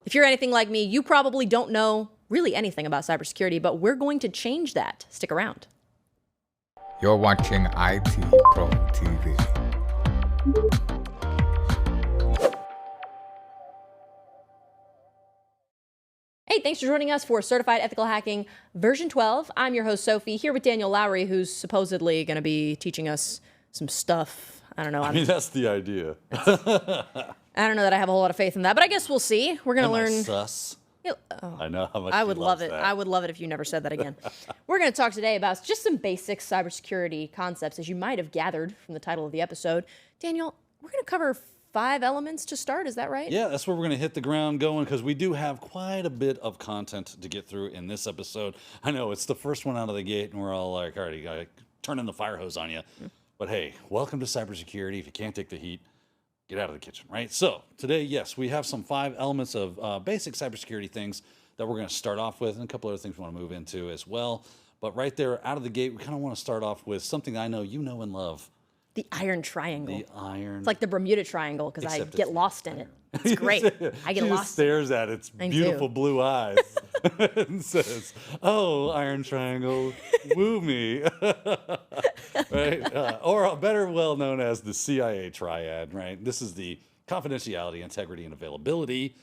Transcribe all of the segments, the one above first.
If you're anything like me, you probably don't know really anything about cybersecurity, but we're going to change that. Stick around. You're watching IT Pro TV. Hey, thanks for joining us for Certified Ethical Hacking version 12. I'm your host, Sophie, here with Daniel Lowry, who's supposedly going to be teaching us some stuff. I don't know. I mean, that's the idea. I don't know that I have a whole lot of faith in that, but I guess we'll see. We're going to learn. Sus? Oh, I know how much I would she love loves it. that. I would love it if you never said that again. We're going to talk today about just some basic cybersecurity concepts, as you might have gathered from the title of the episode. Daniel, we're going to cover 5 elements to start. Is that right? Yeah, that's where we're going to hit the ground going, because we do have quite a bit of content to get through in this episode. I know it's the first one out of the gate, and we're all like, all right, you got to turn in the fire hose on you. But hey, welcome to cybersecurity. If you can't take the heat, get out of the kitchen, right? So today, yes, we have some 5 elements of basic cybersecurity things that we're going to start off with, and a couple other things we want to move into as well. But right there, out of the gate, we kind of want to start off with something I know you know and love. The iron triangle. The iron. It's like the Bermuda Triangle, because I Except get it's lost in it. It's great. I get She lost. just stares at its beautiful blue eyes and says, "Oh, iron triangle, woo me." Right? Or better well known as the CIA triad, right? This is the confidentiality, integrity, and availability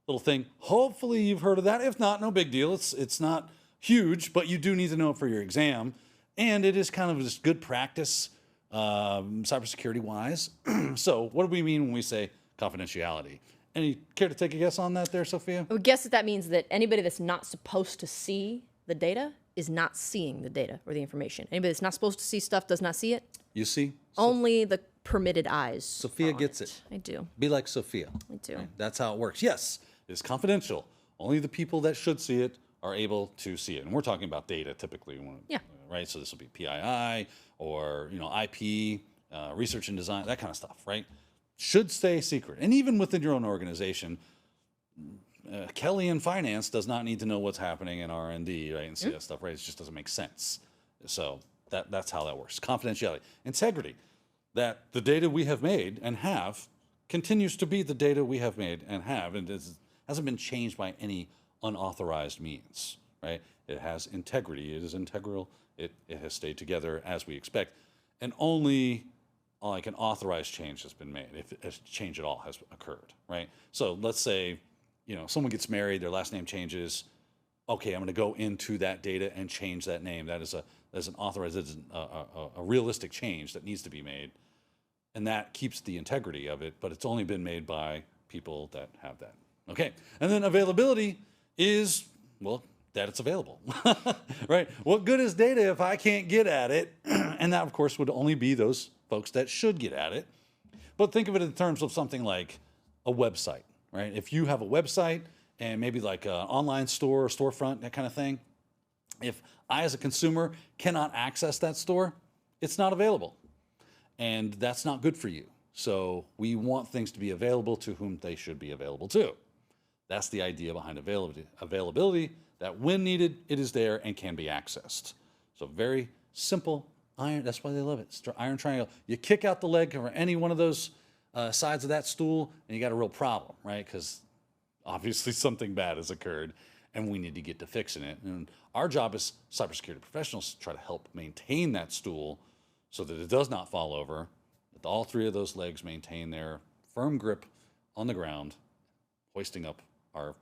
little thing. Hopefully you've heard of that. If not, no big deal. It's not huge, but you do need to know it for your exam. And it is kind of just good practice, cybersecurity wise. So what do we mean when we say confidentiality? Any care to take a guess on that there, Sophia? I would guess that means that anybody that's not supposed to see the data is not seeing the data or the information. Anybody that's not supposed to see stuff does not see it. You see? Only the permitted eyes. Sophia gets it. I do. Be like Sophia. I do. Right? That's how it works. Yes, it's confidential. Only the people that should see it are able to see it. And we're talking about data typically. Yeah. Right? So this will be PII or, IP, research and design, that kind of stuff, right? Should stay secret. And even within your own organization, Kelly in finance does not need to know what's happening in R&D, right? And see that stuff, right? It just doesn't make sense. So that's how that works. Confidentiality. Integrity. That the data we have made and have continues to be the data we have made and have, and hasn't been changed by any unauthorized means, right? It has integrity. It is integral. It has stayed together as we expect. And only like an authorized change has been made, if a change at all has occurred, right? So let's say, someone gets married, their last name changes. Okay, I'm going to go into that data and change that name. That is an authorized, a realistic change that needs to be made. And that keeps the integrity of it, but it's only been made by people that have that. Okay, and then availability is, well, that it's available, right? What good is data if I can't get at it? And that, of course, would only be those folks that should get at it. But think of it in terms of something like a website, right? If you have a website and maybe like an online store or storefront, that kind of thing, if I, as a consumer, cannot access that store, it's not available. And that's not good for you. So we want things to be available to whom they should be available to. That's the idea behind availability, that when needed, it is there and can be accessed. So very simple iron. That's why they love it. It's iron triangle. You kick out the leg or any one of those sides of that stool, and you got a real problem, right? Because obviously something bad has occurred, and we need to get to fixing it. And our job as cybersecurity professionals is to try to help maintain that stool so that it does not fall over, that all 3 of those legs maintain their firm grip on the ground, hoisting up our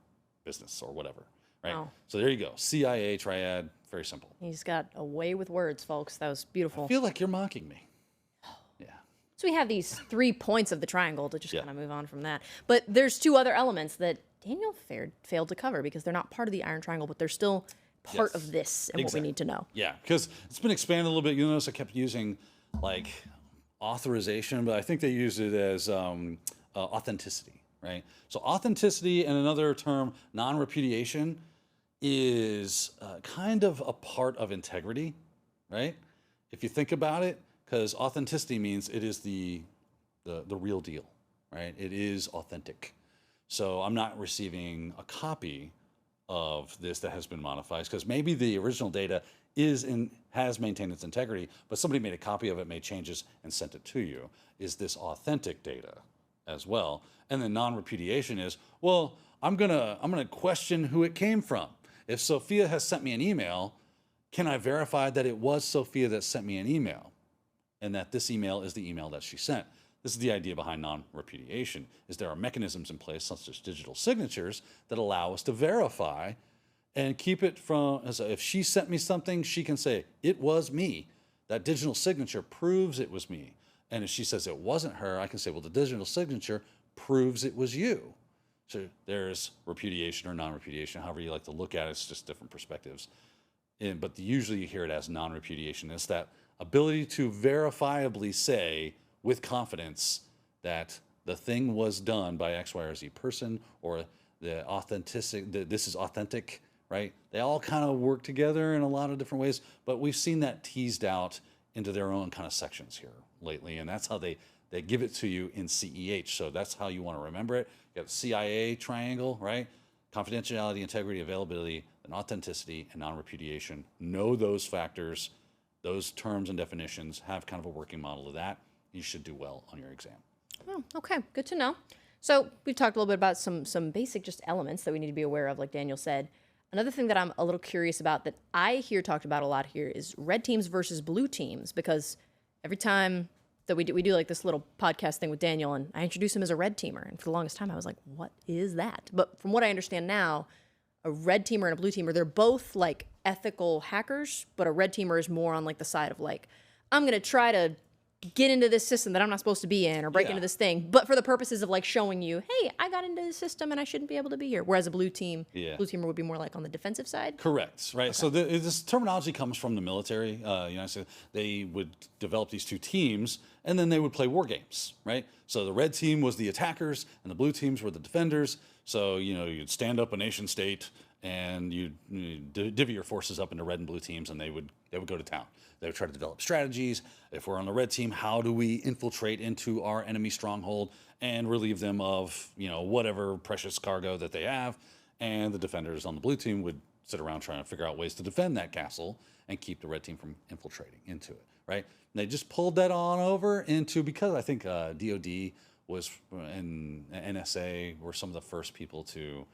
business or whatever, right? Wow. So there you go. CIA triad, very simple. He's got a way with words, folks. That was beautiful. I feel like you're mocking me. Yeah. So we have these 3 points of the triangle to just kind of move on from that. But there's 2 other elements that Daniel failed to cover because they're not part of the iron triangle, but they're still part of this and what we need to know. Yeah, because it's been expanded a little bit. You'll notice I kept using like authorization, but I think they use it as authenticity, right? So authenticity, and another term, non-repudiation, is kind of a part of integrity, right? If you think about it, because authenticity means it is the real deal, right? It is authentic. So I'm not receiving a copy of this that has been modified, because maybe the original data has maintained its integrity, but somebody made a copy of it, made changes, and sent it to you. Is this authentic data as well? And then non-repudiation is, well, I'm gonna question who it came from. If Sophia has sent me an email, can I verify that it was Sophia that sent me an email and that this email is the email that she sent? This is the idea behind non-repudiation, is there are mechanisms in place, such as digital signatures, that allow us to verify and keep it from, if she sent me something, she can say, it was me. That digital signature proves it was me. And if she says it wasn't her, I can say, well, the digital signature proves it was you. So there's repudiation or non-repudiation, however you like to look at it. It's just different perspectives. But usually you hear it as non-repudiation. It's that ability to verifiably say with confidence that the thing was done by X, Y, or Z person, or the this is authentic, right? They all kind of work together in a lot of different ways, but we've seen that teased out into their own kind of sections here lately, and that's how they give it to you in CEH. So that's how you want to remember it. You got the CIA triangle, right? Confidentiality, integrity, availability, and authenticity, and non-repudiation. Know those factors, those terms and definitions, have kind of a working model of that. You should do well on your exam. Oh, okay, good to know. So we've talked a little bit about some basic just elements that we need to be aware of, like Daniel said. Another thing that I'm a little curious about that I hear talked about a lot here is red teams versus blue teams, because every time that we do like this little podcast thing with Daniel, and I introduce him as a red teamer, and for the longest time I was like, what is that? But from what I understand now, a red teamer and a blue teamer, they're both like ethical hackers, but a red teamer is more on like the side of like, I'm going to try to get into this system that I'm not supposed to be in, or break into this thing, but for the purposes of like showing you, hey, I got into the system and I shouldn't be able to be here. Whereas a blue teamer would be more like on the defensive side. Correct, right? Okay. So this terminology comes from the military. So they would develop these two teams, and then they would play war games, right? So the red team was the attackers, and the blue teams were the defenders. So you'd stand up a nation state, and you'd divvy your forces up into red and blue teams, and they would go to town. They would try to develop strategies. If we're on the red team, how do we infiltrate into our enemy stronghold and relieve them of whatever precious cargo that they have? And the defenders on the blue team would sit around trying to figure out ways to defend that castle and keep the red team from infiltrating into it, right? And they just pulled that on over into, because I think DOD was, and NSA were some of the first people to,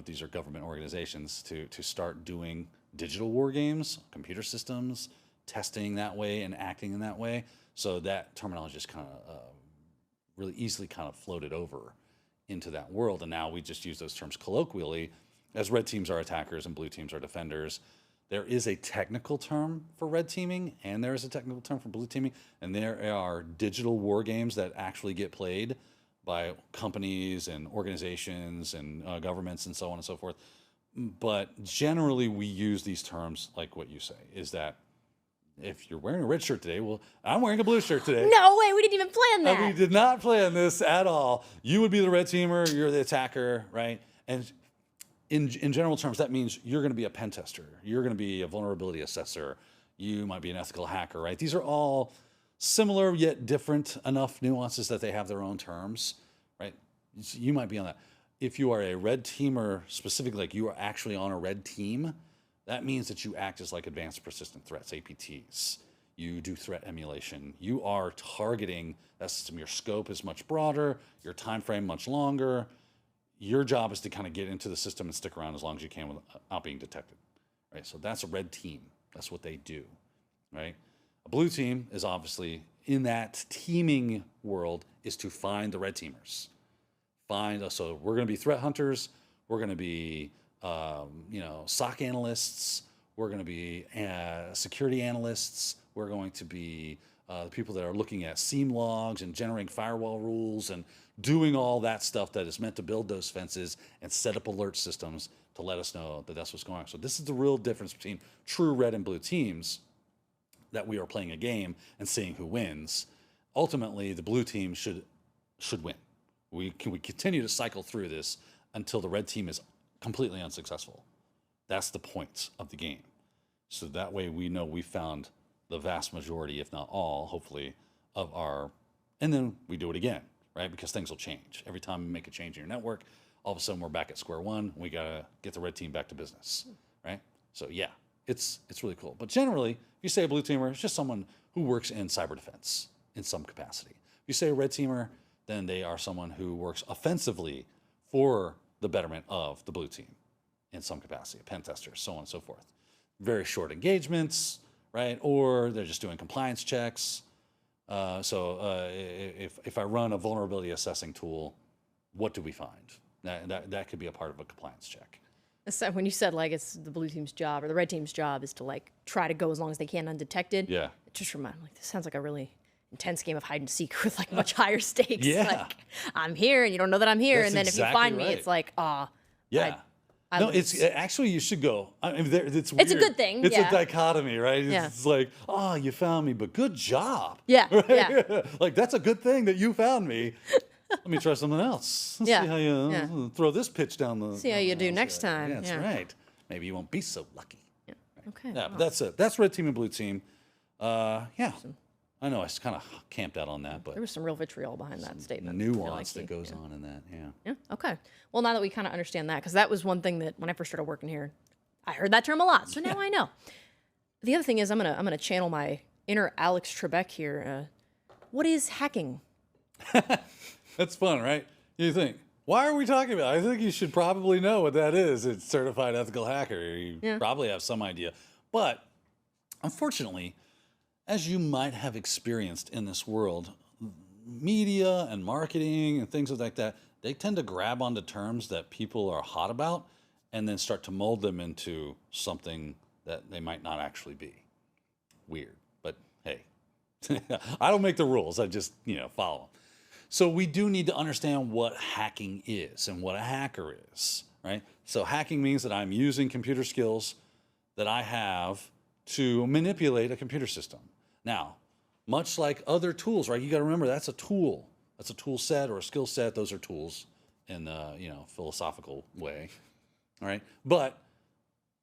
these are government organizations, to start doing digital war games, computer systems, testing that way and acting in that way. So that terminology just kind of really easily kind of floated over into that world. And now we just use those terms colloquially, as red teams are attackers and blue teams are defenders. There is a technical term for red teaming, and there is a technical term for blue teaming. And there are digital war games that actually get played by companies and organizations and governments and so on and so forth. But generally we use these terms like what you say, is that if you're wearing a red shirt today, well, I'm wearing a blue shirt today. No way, we didn't even plan that. We did not plan this at all. You would be the red teamer, you're the attacker, right? And in general terms, that means you're going to be a pen tester. You're going to be a vulnerability assessor. You might be an ethical hacker, right? These are all similar yet different enough nuances that they have their own terms, right? You might be on that. If you are a red teamer, specifically, like you are actually on a red team, that means that you act as like advanced persistent threats, APTs. You do threat emulation. You are targeting that system. Your scope is much broader, your time frame much longer. Your job is to kind of get into the system and stick around as long as you can without being detected, right? So that's a red team. That's what they do, right? A blue team is obviously, in that teaming world, is to find the red teamers. So we're going to be threat hunters. We're going to be, SOC analysts. We're going to be security analysts. We're going to be the people that are looking at SIEM logs and generating firewall rules and doing all that stuff that is meant to build those fences and set up alert systems to let us know that that's what's going on. So this is the real difference between true red and blue teams, that we are playing a game and seeing who wins. Ultimately, the blue team should win. We continue to cycle through this until the red team is completely unsuccessful. That's the point of the game. So that way we know we found the vast majority, if not all, hopefully, of our, and then we do it again, right? Because things will change. Every time you make a change in your network, all of a sudden we're back at square one. We gotta get the red team back to business, right? So yeah, it's really cool. But generally, if you say a blue teamer, it's just someone who works in cyber defense in some capacity. If you say a red teamer, then they are someone who works offensively for the betterment of the blue team in some capacity, pen testers, so on and so forth. Very short engagements, right? Or they're just doing compliance checks. If I run a vulnerability assessing tool, what do we find? That could be a part of a compliance check. So when you said like it's the blue team's job or the red team's job is to like try to go as long as they can undetected. Yeah. It just reminded me, like, this sounds like a really intense game of hide and seek with like much higher stakes. Yeah. Like I'm here and you don't know that I'm here. That's and then if you exactly find me, right. it's like, Yeah. I No, lose. it's actually, you should go. I mean, it's weird. It's a good thing, It's yeah. a dichotomy, right? Yeah. It's like, oh, you found me, but good job. Yeah, Right? yeah. Like, that's a good thing that you found me. Let me try something else. Let's Yeah, see how you yeah. throw this pitch down the. See how you do next time. Yeah, that's Yeah. right. Maybe you won't be so lucky. Okay. Yeah, wow. but that's it. That's red team and blue team. Yeah. I know I kind of camped out on that, but There was some real vitriol behind that statement. I feel nuance like that goes on in that. Yeah. Yeah. Okay. Well, now that we kind of understand that, because that was one thing that when I first started working here, I heard that term a lot. So now I know. The other thing is, I'm gonna channel my inner Alex Trebek here. What is hacking? That's fun, right? You think, why are we talking about it? I think you should probably know what that is. It's certified ethical hacker. You probably have some idea. But unfortunately, as you might have experienced in this world, media and marketing and things like that, they tend to grab onto terms that people are hot about and then start to mold them into something that they might not actually be. Weird, but hey, I don't make the rules. I just, follow them. So we do need to understand what hacking is and what a hacker is, right? So hacking means that I'm using computer skills that I have to manipulate a computer system. Now, much like other tools, right? You got to remember that's a tool. That's a tool set or a skill set. Those are tools in the philosophical way, all right? But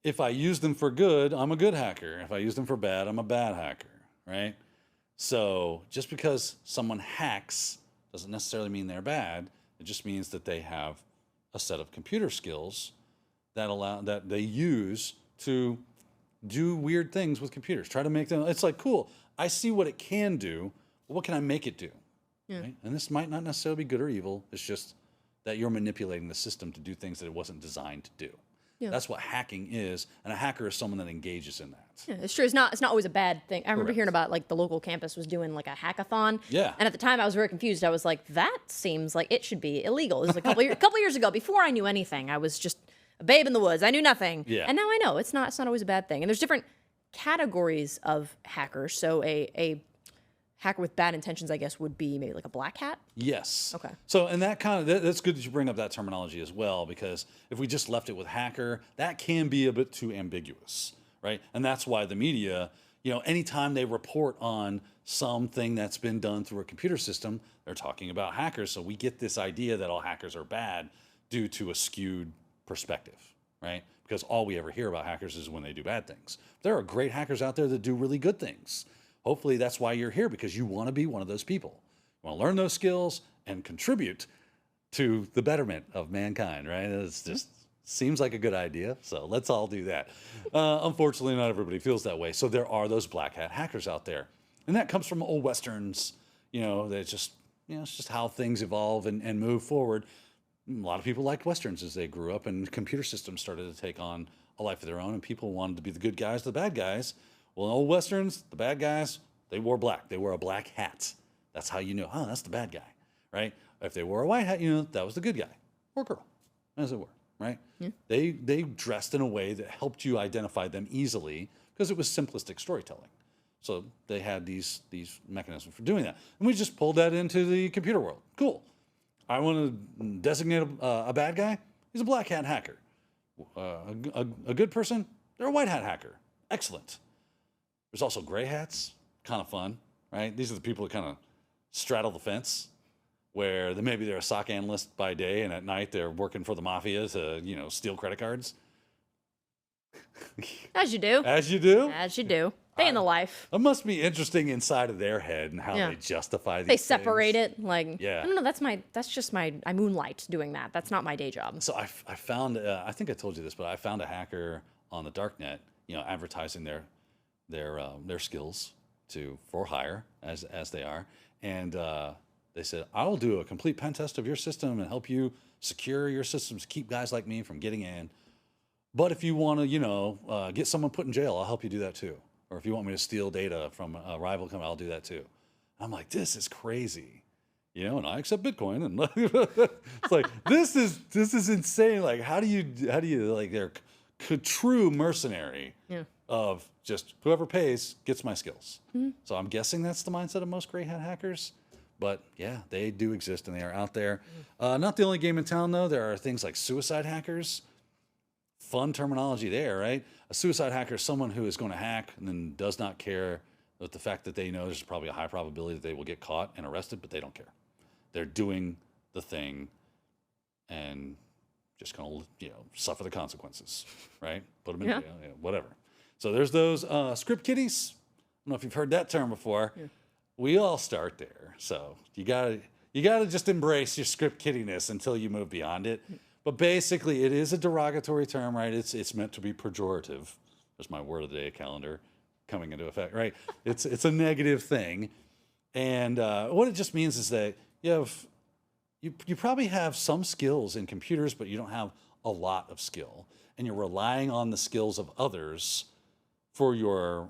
if I use them for good, I'm a good hacker. If I use them for bad, I'm a bad hacker, right? So just because someone hacks doesn't necessarily mean they're bad. It just means that they have a set of computer skills that they use to do weird things with computers. Try to make them. It's like, cool. I see what it can do. But what can I make it do? Yeah. Right? And this might not necessarily be good or evil. It's just that you're manipulating the system to do things that it wasn't designed to do. Yeah. That's what hacking is, and a hacker is someone that engages in that. Yeah, it's true. It's not always a bad thing. I remember Correct. hearing about like the local campus was doing like a hackathon. Yeah. And at the time I was very confused. I was like, that seems like it should be illegal. It was a couple years ago. Before I knew anything, I was just a babe in the woods. I knew nothing. Yeah. And now I know it's not always a bad thing. And there's different categories of hackers. So a hacker with bad intentions, I guess, would be maybe like a black hat. Yes. Okay. So, and that that's good that you bring up that terminology as well, because if we just left it with hacker, that can be a bit too ambiguous, right? And that's why the media, anytime they report on something that's been done through a computer system, they're talking about hackers. So we get this idea that all hackers are bad due to a skewed perspective, right? Because all we ever hear about hackers is when they do bad things. There are great hackers out there that do really good things. Hopefully that's why you're here, because you want to be one of those people. You want to learn those skills and contribute to the betterment of mankind, right? It's just seems like a good idea, so let's all do that. Unfortunately, not everybody feels that way. So there are those black hat hackers out there. And that comes from old Westerns, that's just, it's just how things evolve and move forward. A lot of people liked Westerns as they grew up, and computer systems started to take on a life of their own, and people wanted to be the good guys, the bad guys. Well, in old Westerns, the bad guys, they wore black. They wore a black hat. That's how you knew, that's the bad guy, right? If they wore a white hat, that was the good guy or girl, as it were, right? Yeah. They dressed in a way that helped you identify them easily because it was simplistic storytelling. So they had these mechanisms for doing that. And we just pulled that into the computer world. Cool. I want to designate a bad guy. He's a black hat hacker. A good person, they're a white hat hacker. Excellent. There's also gray hats, kind of fun, right? These are the people that kind of straddle the fence, where maybe they're a SOC analyst by day, and at night they're working for the mafia to, steal credit cards. As you do. As you do. As you do. Day in the life. It must be interesting inside of their head and how they justify these They separate it. Like, yeah. No, that's just I moonlight doing that. That's not my day job. So I found, I think I told you this, but I found a hacker on the darknet, advertising their skills for hire as they are. And They said, I'll do a complete pen test of your system and help you secure your systems, keep guys like me from getting in. But if you want to, get someone put in jail, I'll help you do that too. Or if you want me to steal data from a rival company, I'll do that too. I'm like, this is crazy. And I accept Bitcoin, and it's like this is insane. Like, how do you like they're true mercenary of just whoever pays gets my skills. So I'm guessing that's the mindset of most gray hat hackers. But yeah, they do exist and they are out there. Not the only game in town though. There are things like suicide hackers. Fun terminology there, right? A suicide hacker is someone who is going to hack and then does not care with the fact that they know there's probably a high probability that they will get caught and arrested, but they don't care. They're doing the thing and just going to, suffer the consequences, right? Put them in jail, whatever. So there's those script kiddies. I don't know if you've heard that term before. Yeah. We all start there. So you gotta just embrace your script kiddiness until you move beyond it. But basically, it is a derogatory term, right? It's meant to be pejorative. There's my word of the day calendar coming into effect, right? It's a negative thing. And what it just means is that you probably have some skills in computers, but you don't have a lot of skill, and you're relying on the skills of others for your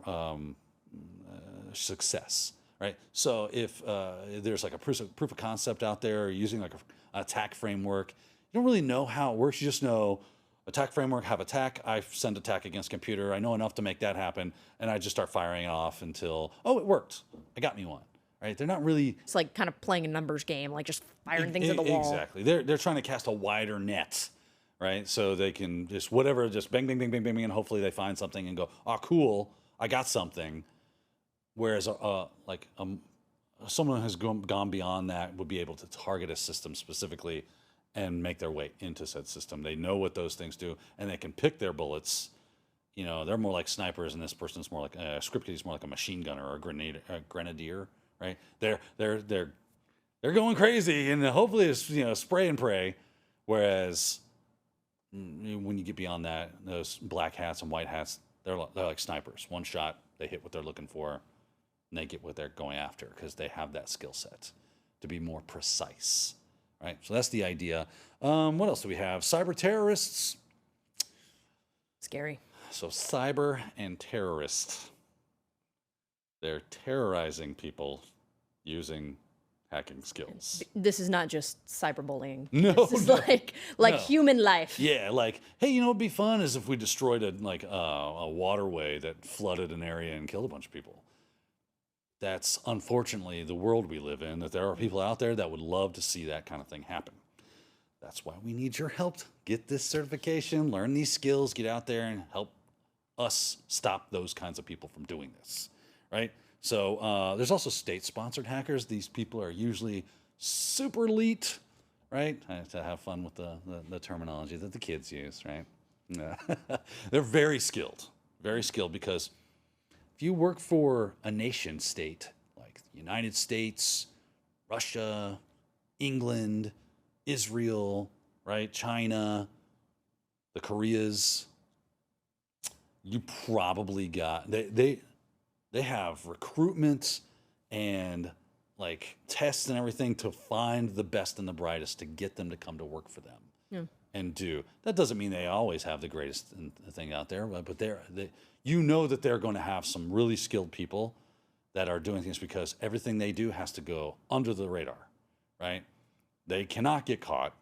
success, right? So if there's like a proof of concept out there, or using like an attack framework, you don't really know how it works. You just know attack framework, have attack. I send attack against computer. I know enough to make that happen, and I just start firing it off until it worked. I got me one. Right? They're not really. It's like kind of playing a numbers game, like just firing things at the wall. Exactly. They're trying to cast a wider net, right? So they can just just bang, bang, bang, bang, bang, bang, and hopefully they find something and go, oh, cool, I got something. Whereas someone who's gone beyond that would be able to target a system specifically and make their way into said system. They know what those things do, and they can pick their bullets. They're more like snipers, and this person's more like a script kid is more like a machine gunner or a grenadier. Right, they're going crazy, and hopefully it's spray and pray. Whereas when you get beyond that, those black hats and white hats, they're like snipers. One shot, they hit what they're looking for, and they get what they're going after because they have that skill set to be more precise. Right, so that's the idea. What else do we have? Cyber terrorists. Scary. So cyber and terrorists. They're terrorizing people using hacking skills. This is not just cyberbullying. No, this is like human life. Yeah, like, hey, what'd be fun is if we destroyed a waterway that flooded an area and killed a bunch of people. That's unfortunately the world we live in, that there are people out there that would love to see that kind of thing happen. That's why we need your help. Get this certification, learn these skills, get out there and help us stop those kinds of people from doing this. Right? So there's also state-sponsored hackers. These people are usually super elite, right? I have to have fun with the terminology that the kids use, right? They're very skilled because if you work for a nation state like the United States, Russia, England, Israel, right, China, the Koreas, you probably got they have recruitment and like tests and everything to find the best and the brightest to get them to come to work for them. Yeah. And do. That doesn't mean they always have the greatest thing out there, but you know that they're going to have some really skilled people that are doing things because everything they do has to go under the radar, right? They cannot get caught.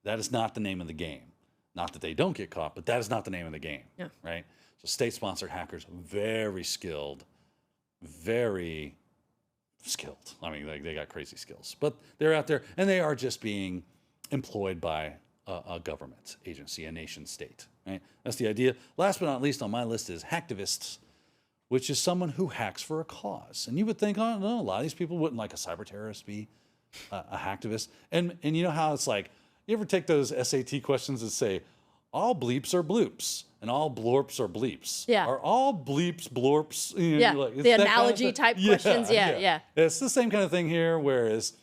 That is not the name of the game. Not that they don't get caught, but that is not the name of the game, right? So state-sponsored hackers, very skilled. Very skilled. I mean, they got crazy skills, but they're out there and they are just being employed by a government agency, a nation state, right? That's the idea. Last but not least on my list is hacktivists, which is someone who hacks for a cause. And you would think, oh, no, a lot of these people wouldn't like a cyber terrorist be a hacktivist. And you know how it's like, you ever take those SAT questions and say, all bleeps are bloops and all blorps are bleeps. Yeah. Are all bleeps blorps? The analogy type questions. Yeah. It's the same kind of thing here, whereas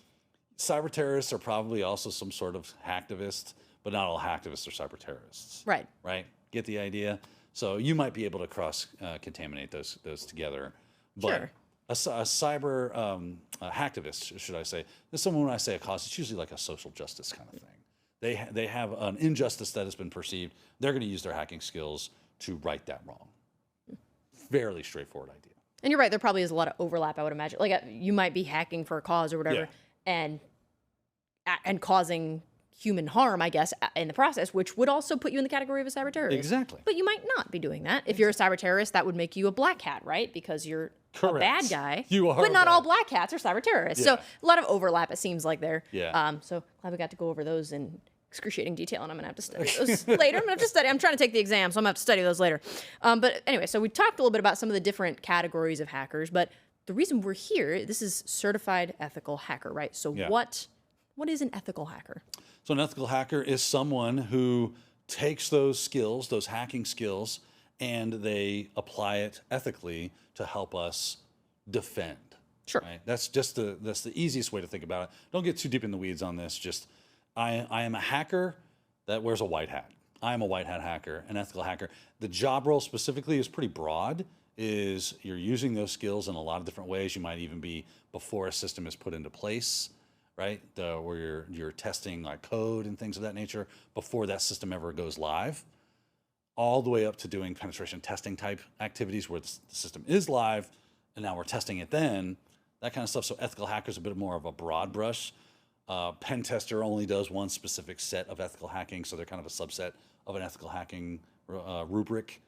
cyber terrorists are probably also some sort of hacktivist, but not all hacktivists are cyber terrorists. Right. Right? Get the idea? So you might be able to cross contaminate those together. But sure. a cyber hacktivist, should I say? This someone when I say a cause, it's usually like a social justice kind of thing. They have an injustice that has been perceived. They're going to use their hacking skills to right that wrong. Fairly straightforward idea. And you're right. There probably is a lot of overlap, I would imagine. Like you might be hacking for a cause or whatever, and causing human harm, I guess, in the process, which would also put you in the category of a cyber terrorist. Exactly. But you might not be doing that. If you're a cyber terrorist, that would make you a black hat, right? Because you're a bad guy. You are. But not all black hats are cyber terrorists. So a lot of overlap, it seems like there. Yeah. So glad we got to go over those in excruciating detail, and I'm going to have to study those later. I'm going to have to study. I'm trying to take the exam, so I'm going to have to study those later. But anyway, so we talked a little bit about some of the different categories of hackers, but the reason we're here, this is certified ethical hacker, right? So what is an ethical hacker? So an ethical hacker is someone who takes those skills, those hacking skills, and they apply it ethically to help us defend. Sure. Right? That's the easiest way to think about it. Don't get too deep in the weeds on this. Just I am a hacker that wears a white hat. I am a white hat hacker, an ethical hacker. The job role specifically is pretty broad. Is you're using those skills in a lot of different ways. You might even be before a system is put into place, right? Where you're testing like code and things of that nature before that system ever goes live, all the way up to doing penetration testing type activities where the system is live and now we're testing it then, that kind of stuff. So ethical hacker is a bit more of a broad brush. Pen tester only does one specific set of ethical hacking, so they're kind of a subset of an ethical hacking rubric.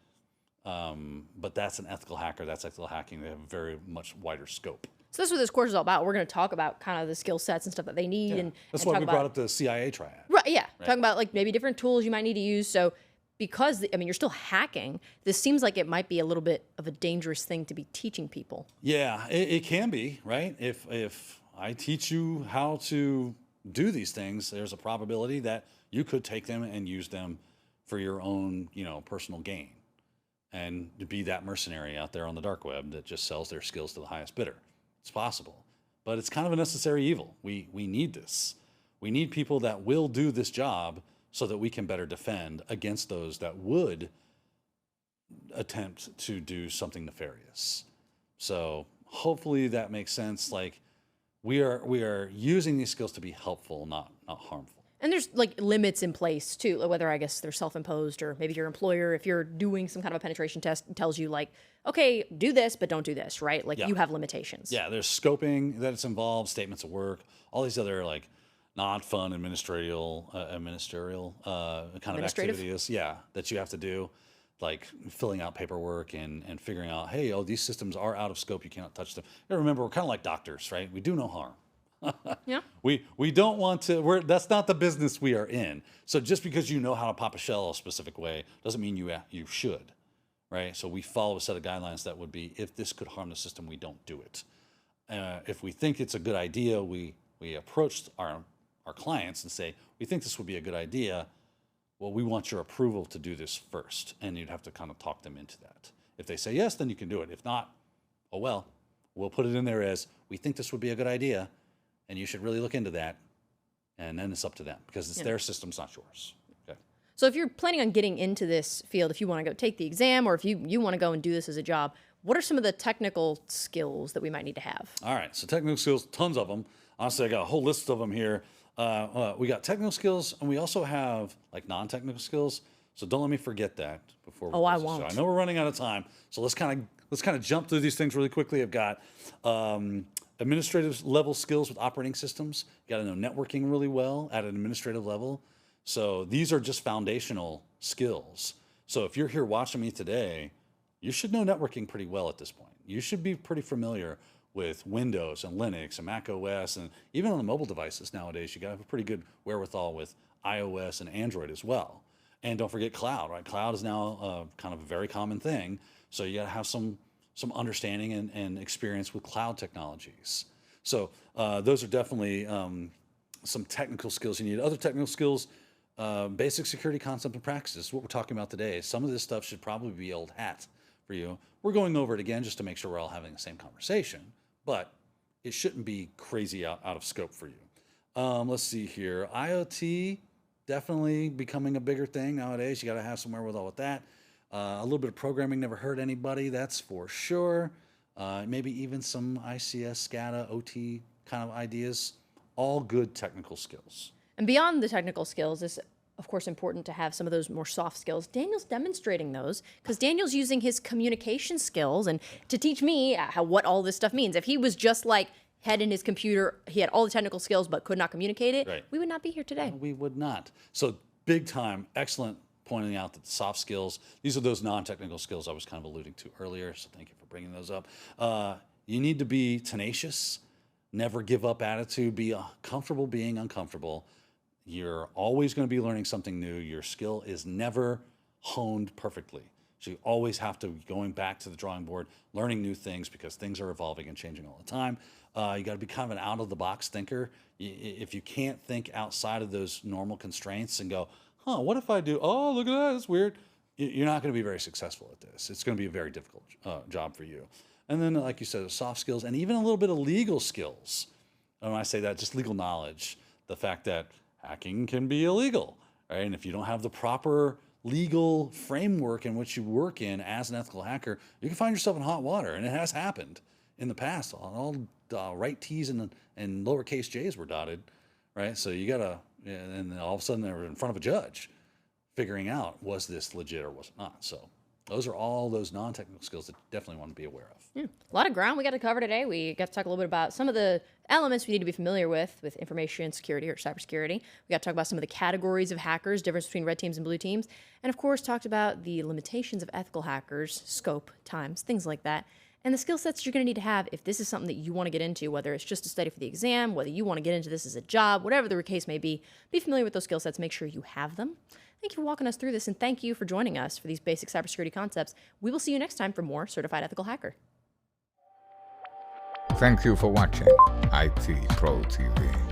But that's an ethical hacker. That's ethical hacking. They have a very much wider scope. So that's what this course is all about. We're going to talk about kind of the skill sets and stuff that they need. Yeah. That's why we brought up the CIA triad. Right, yeah. Right. Talking about like maybe different tools you might need to use. So because, you're still hacking, this seems like it might be a little bit of a dangerous thing to be teaching people. Yeah, it can be, right? If I teach you how to do these things, there's a probability that you could take them and use them for your own, personal gain. And to be that mercenary out there on the dark web that just sells their skills to the highest bidder. It's possible, but it's kind of a necessary evil. We need this. We need people that will do this job so that we can better defend against those that would attempt to do something nefarious. So hopefully that makes sense. Like we are using these skills to be helpful, not harmful. And there's like limits in place too, like whether I guess they're self-imposed or maybe your employer, if you're doing some kind of a penetration test, tells you like, okay, do this, but don't do this, right? Like you have limitations. Yeah, there's scoping that's involved, statements of work, all these other like not fun ministerial kind of activities. Yeah, that you have to do, like filling out paperwork and figuring out, hey, these systems are out of scope. You cannot touch them. You remember, we're kind of like doctors, right? We do no harm. Yeah. We don't want to. That's not the business we are in. So just because you know how to pop a shell a specific way doesn't mean you should, right? So we follow a set of guidelines that would be, if this could harm the system, we don't do it. If we think it's a good idea, we approach our clients and say, we think this would be a good idea. Well, we want your approval to do this first, and you'd have to kind of talk them into that. If they say yes, then you can do it. If not, oh well, we'll put it in there as, we think this would be a good idea, and you should really look into that, and then it's up to them because it's their system, it's not yours. Okay. So if you're planning on getting into this field, if you want to go take the exam or if you want to go and do this as a job, what are some of the technical skills that we might need to have? All right, so technical skills, tons of them. Honestly, I got a whole list of them here. We got technical skills, and we also have like non-technical skills. So don't let me forget that before we I won't. I know we're running out of time, so let's kind of jump through these things really quickly. I've got administrative level skills with operating systems. You got to know networking really well at an administrative level. So these are just foundational skills. So if you're here watching me today, you should know networking pretty well at this point. You should be pretty familiar with Windows and Linux and Mac OS, and even on the mobile devices nowadays, you got to have a pretty good wherewithal with iOS and Android as well. And don't forget cloud, right? Cloud is now kind of a very common thing. So you got to have some understanding and experience with cloud technologies. So those are definitely some technical skills you need. Other technical skills, basic security concept and practices, what we're talking about today. Some of this stuff should probably be old hat for you. We're going over it again just to make sure we're all having the same conversation, but it shouldn't be crazy out of scope for you. Let's see here. IoT, definitely becoming a bigger thing nowadays. You got to have some wherewithal with that. A little bit of programming never hurt anybody, that's for sure. maybe even some ICS, SCADA, OT kind of ideas. All good technical skills. And beyond the technical skills, it's of course important to have some of those more soft skills. Daniel's demonstrating those because Daniel's using his communication skills and to teach me what all this stuff means. If he was just like head in his computer, he had all the technical skills but could not communicate it, Right. we would not be here today. We would not. So big time, excellent pointing out that the soft skills, these are those non-technical skills I was kind of alluding to earlier, so thank you for bringing those up. You need to be tenacious, never give up attitude, be comfortable being uncomfortable. You're always going to be learning something new. Your skill is never honed perfectly. So you always have to be going back to the drawing board, learning new things because things are evolving and changing all the time. You got to be kind of an out-of-the-box thinker. If you can't think outside of those normal constraints and go, what if I do? Oh, look at that, that's weird. You're not going to be very successful at this. It's going to be a very difficult job for you. And then, like you said, soft skills and even a little bit of legal skills. And when I say that, just legal knowledge, the fact that hacking can be illegal, right? And if you don't have the proper legal framework in which you work in as an ethical hacker, you can find yourself in hot water. And it has happened in the past. All right T's and lowercase J's were dotted, right? So you got to, and then all of a sudden they're in front of a judge figuring out, was this legit or was it not? So those are all those non-technical skills that you definitely want to be aware of. A lot of ground we got to cover today. We got to talk a little bit about some of the elements we need to be familiar with information security or cybersecurity. We got to talk about some of the categories of hackers, difference between red teams and blue teams, and of course talked about the limitations of ethical hackers, scope, times, things like that, and the skill sets you're going to need to have if this is something that you want to get into, whether it's just to study for the exam, whether you want to get into this as a job, whatever the case may be familiar with those skill sets, make sure you have them. Thank you for walking us through this, and thank you for joining us for these basic cybersecurity concepts. We will see you next time for more Certified Ethical Hacker. Thank you for watching IT Pro TV.